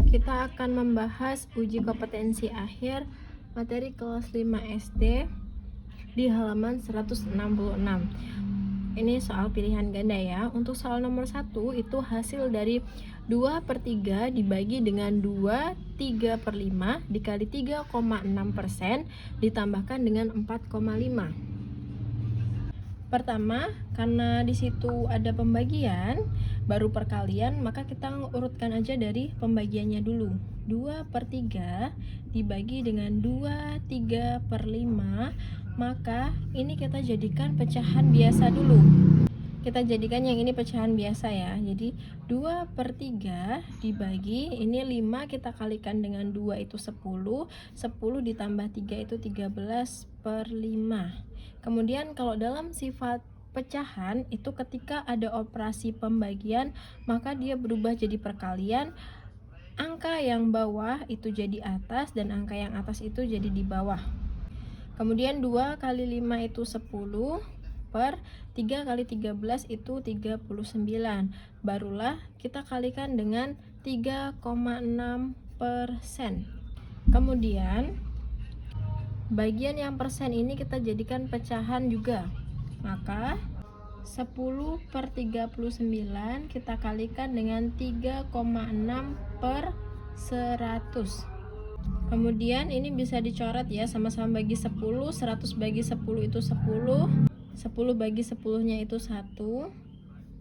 Kita akan membahas uji kompetensi akhir materi kelas 5 SD di halaman 166. Ini soal pilihan ganda ya. Untuk soal nomor 1 itu hasil dari 2/3 dibagi dengan 2, 3/5 dikali 3,6% ditambahkan dengan 4,5. Pertama, karena di situ ada pembagian, baru perkalian, maka kita urutkan aja dari pembagiannya dulu. 2/3 dibagi dengan 2, 3/5, maka ini kita jadikan pecahan biasa dulu. Kita jadikan yang ini pecahan biasa ya. Jadi 2/3 dibagi, ini 5 kita kalikan dengan 2 itu 10, 10 ditambah 3 itu 13/5. Kemudian kalau dalam sifat pecahan itu ketika ada operasi pembagian maka dia berubah jadi perkalian, angka yang bawah itu jadi atas dan angka yang atas itu jadi di bawah. Kemudian 2 kali 5 itu 10 per 3 kali 13 itu 39. Barulah kita kalikan dengan 3,6%. Kemudian bagian yang persen ini kita jadikan pecahan juga. Maka 10/39 kita kalikan dengan 3,6 per 100. Kemudian ini bisa dicoret ya, sama-sama bagi 10, 100 bagi 10 itu 10, 10 bagi 10-nya itu 1.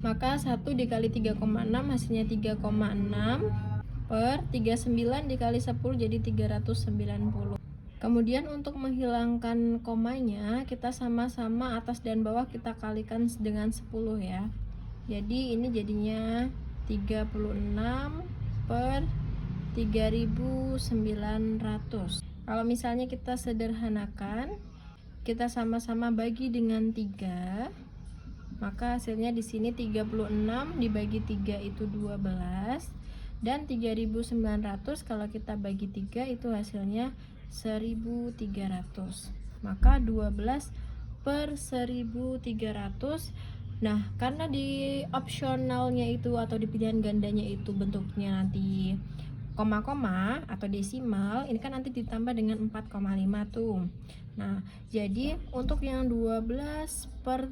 Maka 1 dikali 3,6 hasilnya 3,6 per 39 dikali 10 jadi 390. Kemudian untuk menghilangkan komanya, kita sama-sama atas dan bawah kita kalikan dengan 10 ya. Jadi ini jadinya 36 per 3900. Kalau misalnya kita sederhanakan, kita sama-sama bagi dengan 3, maka hasilnya di sini 36 dibagi 3 itu 12, dan 3900 kalau kita bagi 3 itu hasilnya 1300. Maka 12 per 1300. Nah, karena di opsionalnya itu atau di pilihan gandanya itu bentuknya nanti koma-koma atau desimal, ini kan nanti ditambah dengan 4,5 tuh. Nah, jadi untuk yang 12 per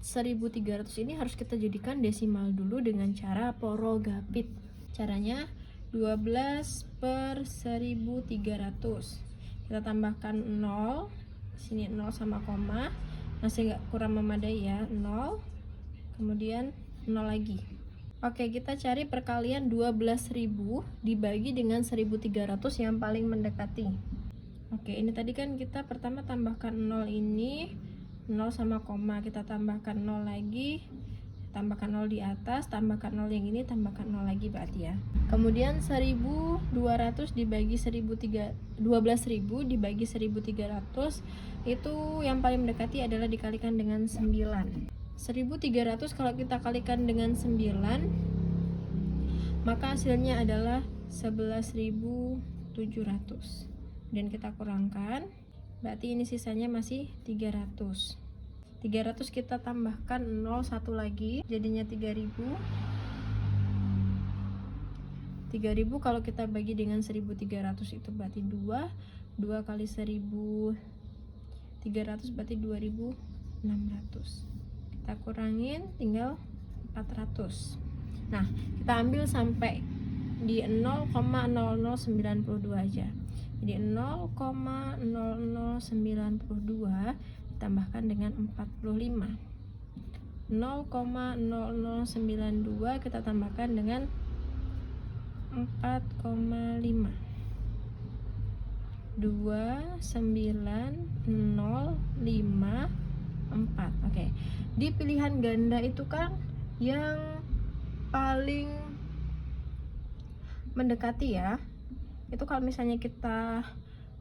1300 ini harus kita jadikan desimal dulu dengan cara porogapit. Caranya 12 per 1300. Kita tambahkan 0. Sini 0 sama koma. Masih kurang memadai ya, 0. Kemudian 0 lagi. Oke, kita cari perkalian 12.000 dibagi dengan 1300 yang paling mendekati. Oke, ini tadi kan kita pertama tambahkan 0 ini, 0 sama koma, kita tambahkan 0 lagi, tambahkan 0 di atas, tambahkan 0 yang ini, tambahkan 0 lagi berarti ya. Kemudian 1200 dibagi 12.000 dibagi 1300 itu yang paling mendekati adalah dikalikan dengan 9. 1300 kalau kita kalikan dengan 9, maka hasilnya adalah 11.700. Dan kita kurangkan, berarti ini sisanya masih 300. 300 kita tambahkan 0 satu lagi, jadinya 3000. 3000 kalau kita bagi dengan 1300 itu berarti 2 kali 1300 berarti 2600. Kita kurangin tinggal 400. Nah, kita ambil sampai di 0,0092 aja. Jadi 0,0092 ditambahkan dengan 45. 0,0092 kita tambahkan dengan 4,5. 29054. Oke. Di pilihan ganda itu kan yang paling mendekati ya. Itu kalau misalnya kita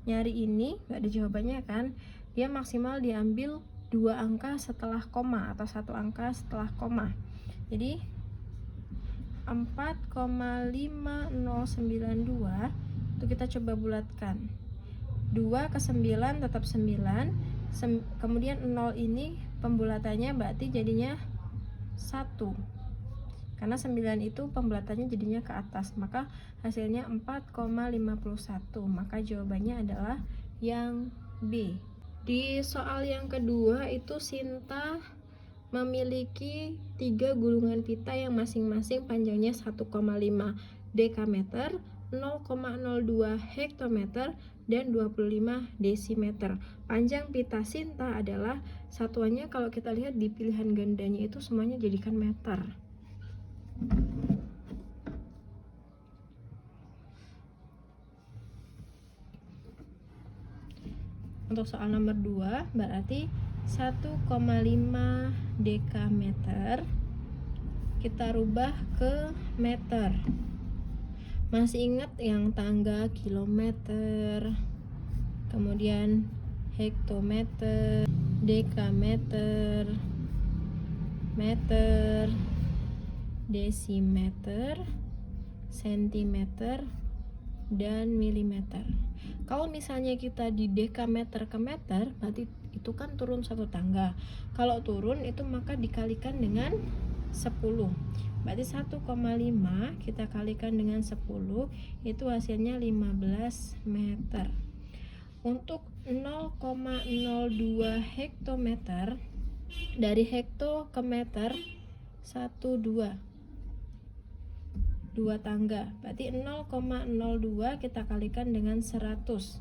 nyari ini nggak ada jawabannya kan, dia maksimal diambil 2 angka setelah koma atau 1 angka setelah koma. Jadi 4,5092 itu kita coba bulatkan. 2 ke 9 tetap 9, kemudian 0 ini pembulatannya berarti jadinya 1. karena 9 itu pembulatannya jadinya ke atas, maka hasilnya 4,51. Maka jawabannya adalah yang B. Di soal yang kedua itu Sinta memiliki 3 gulungan pita yang masing-masing panjangnya 1,5 dekameter, 0,02 hektometer, dan 25 desimeter. Panjang pita Sinta adalah, satuannya kalau kita lihat di pilihan gandanya itu semuanya jadikan meter. Untuk soal nomor 2 berarti 1,5 dekameter kita rubah ke meter. Masih ingat yang tangga kilometer, kemudian hektometer, dekameter, meter, desimeter, sentimeter, dan milimeter. Kalau misalnya kita di dekameter ke meter, berarti itu kan turun satu tangga. Kalau turun itu maka dikalikan dengan 10. Berarti 1,5 kita kalikan dengan 10, itu hasilnya 15 meter. Untuk 0,02 hektometer, dari hekto ke meter 2 tangga, berarti 0,02 kita kalikan dengan 100,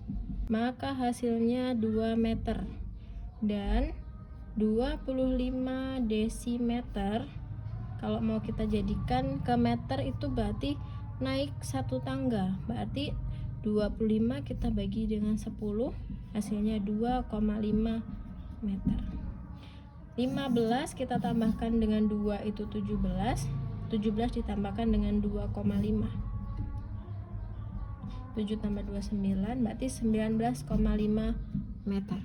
maka hasilnya 2 meter. Dan 25 desimeter kalau mau kita jadikan ke meter itu berarti naik 1 tangga, berarti 25 kita bagi dengan 10, hasilnya 2,5 meter. 15 kita tambahkan dengan 2 itu 17 ditambahkan dengan 2,5, 7 tambah 2 9, berarti 19,5 meter.